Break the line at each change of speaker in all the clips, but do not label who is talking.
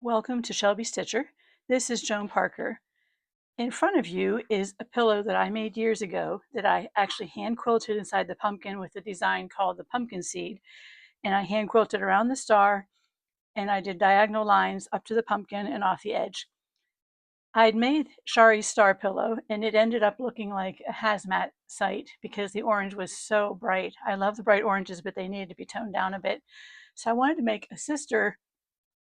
Welcome to Shelby Stitcher. This is Joan Parker. In front of you is a pillow that I made years ago that I actually hand quilted inside the pumpkin with a design called the pumpkin seed. And I hand quilted around the star and I did diagonal lines up to the pumpkin and off the edge. I'd made Shari's star pillow and it ended up looking like a hazmat site because the orange was so bright. I love the bright oranges, but they needed to be toned down a bit. So I wanted to make a sister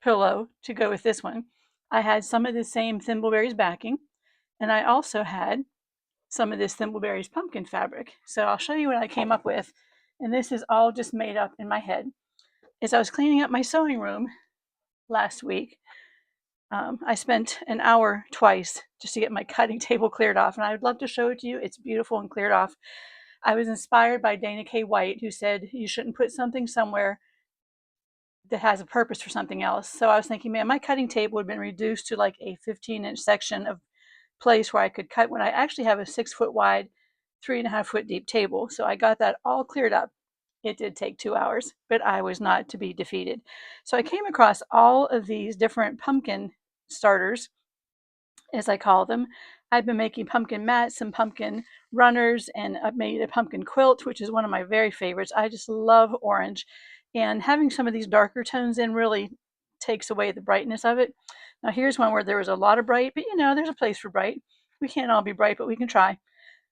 pillow to go with this one. I had some of the same Thimbleberries backing, and I also had some of this Thimbleberries pumpkin fabric. So I'll show you what I came up with, and this is all just made up in my head. As I was cleaning up my sewing room last week, I spent an hour twice just to get my cutting table cleared off, and I would love to show it to you. It's beautiful and cleared off. I was inspired by Dana K. White, who said you shouldn't put something somewhere that has a purpose for something else. So I was thinking, man, my cutting table had been reduced to like a 15-inch section of place where I could cut when I actually have a 6-foot wide, 3.5-foot deep table. So I got that all cleared up. It did take 2 hours, but I was not to be defeated. So I came across all of these different pumpkin starters, as I call them. I've been making pumpkin mats and pumpkin runners, and I've made a pumpkin quilt, which is one of my very favorites. I just love orange, and having some of these darker tones in really takes away the brightness of it. Now here's one where there was a lot of bright, but there's a place for bright. We can't all be bright, but we can try.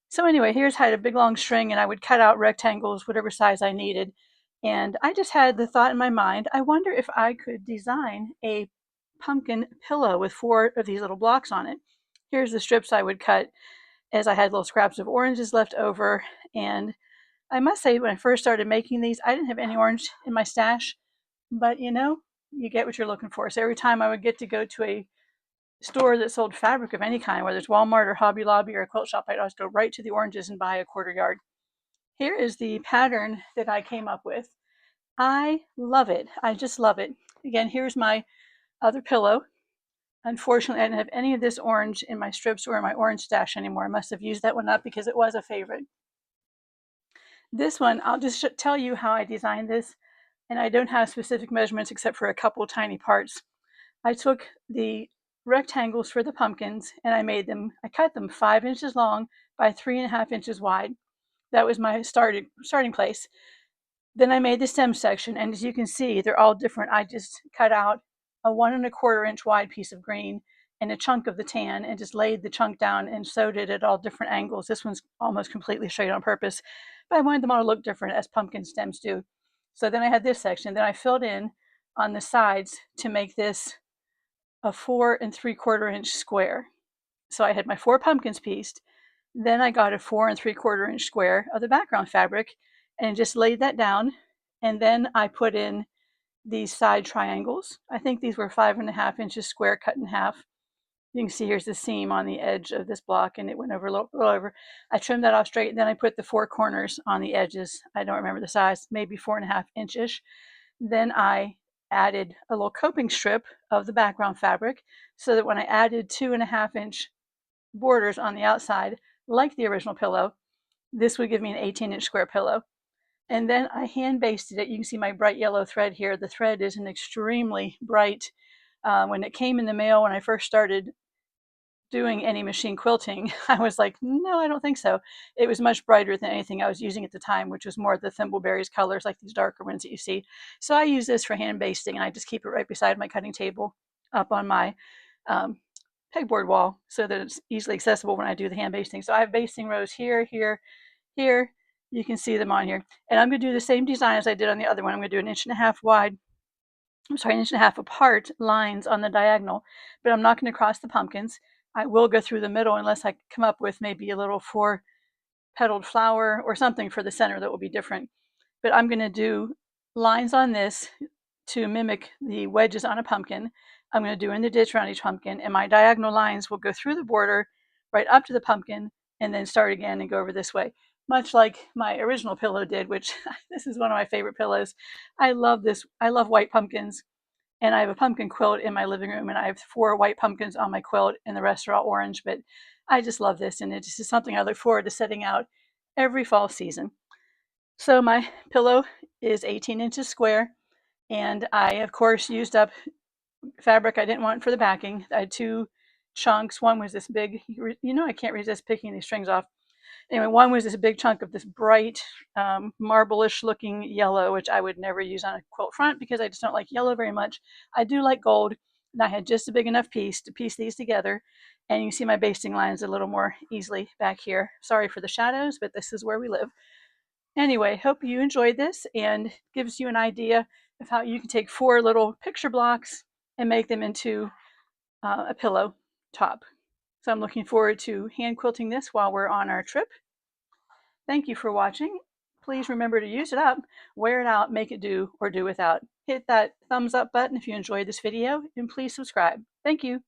So anyway, here's how I had a big long string, and I would cut out rectangles, whatever size I needed. And I just had the thought in my mind, I wonder if I could design a pumpkin pillow with 4 of these little blocks on it. Here's the strips I would cut as I had little scraps of oranges left over. And I must say, when I first started making these, I didn't have any orange in my stash, but you get what you're looking for. So every time I would get to go to a store that sold fabric of any kind, whether it's Walmart or Hobby Lobby or a quilt shop, I'd always go right to the oranges and buy a quarter yard. Here is the pattern that I came up with. I love it. I just love it. Again, here's my other pillow. Unfortunately, I didn't have any of this orange in my strips or in my orange stash anymore. I must have used that one up because it was a favorite. This one, I'll just tell you how I designed this, and I don't have specific measurements except for a couple tiny parts. I took the rectangles for the pumpkins and I cut them 5 inches long by 3.5 inches wide. That was my starting place. Then I made the stem section, and as you can see, they're all different. I just cut out a 1.25-inch wide piece of green and a chunk of the tan and just laid the chunk down and sewed it at all different angles. This one's almost completely straight on purpose, but I wanted them all to look different as pumpkin stems do. So then I had this section. Then I filled in on the sides to make this a 4.75-inch square. So I had my 4 pumpkins pieced. Then I got a 4.75-inch square of the background fabric and just laid that down. And then I put in these side triangles. I think these were 5.5 inches square cut in half. You can see here's the seam on the edge of this block, and it went over a little over. I trimmed that off straight, and then I put the 4 corners on the edges. I don't remember the size, maybe 4.5 inches. Then I added a little coping strip of the background fabric so that when I added 2.5-inch borders on the outside, like the original pillow, this would give me an 18-inch square pillow. And then I hand basted it. You can see my bright yellow thread here. The thread is an extremely bright. When it came in the mail, when I first started doing any machine quilting, I was like, no, I don't think so. It was much brighter than anything I was using at the time, which was more the Thimbleberries colors, like these darker ones that you see. So I use this for hand basting, and I just keep it right beside my cutting table up on my pegboard wall so that it's easily accessible when I do the hand basting. So I have basting rows here, here, here. You can see them on here. And I'm going to do the same design as I did on the other one. I'm going to do 1.5 inches wide, I'm sorry, 1.5 inches apart lines on the diagonal, but I'm not going to cross the pumpkins. I will go through the middle unless I come up with maybe a little 4-petaled flower or something for the center that will be different. But I'm going to do lines on this to mimic the wedges on a pumpkin. I'm going to do in the ditch around each pumpkin, and my diagonal lines will go through the border right up to the pumpkin and then start again and go over this way, much like my original pillow did, which this is one of my favorite pillows. I love this. I love white pumpkins, and I have a pumpkin quilt in my living room, and I have 4 white pumpkins on my quilt, and the rest are all orange, but I just love this, and it just is something I look forward to setting out every fall season. So my pillow is 18 inches square, and I, of course, used up fabric I didn't want for the backing. I had two chunks. One was this big, I can't resist picking these strings off. Anyway, one was this big chunk of this bright marble-ish looking yellow, which I would never use on a quilt front because I just don't like yellow very much. I do like gold, and I had just a big enough piece to piece these together. And you can see my basting lines a little more easily back here. Sorry for the shadows, but this is where we live. Anyway, hope you enjoyed this and gives you an idea of how you can take 4 little picture blocks and make them into a pillow top. So I'm looking forward to hand quilting this while we're on our trip. Thank you for watching. Please remember to use it up, wear it out, make it do, or do without. Hit that thumbs up button if you enjoyed this video, and please subscribe. Thank you.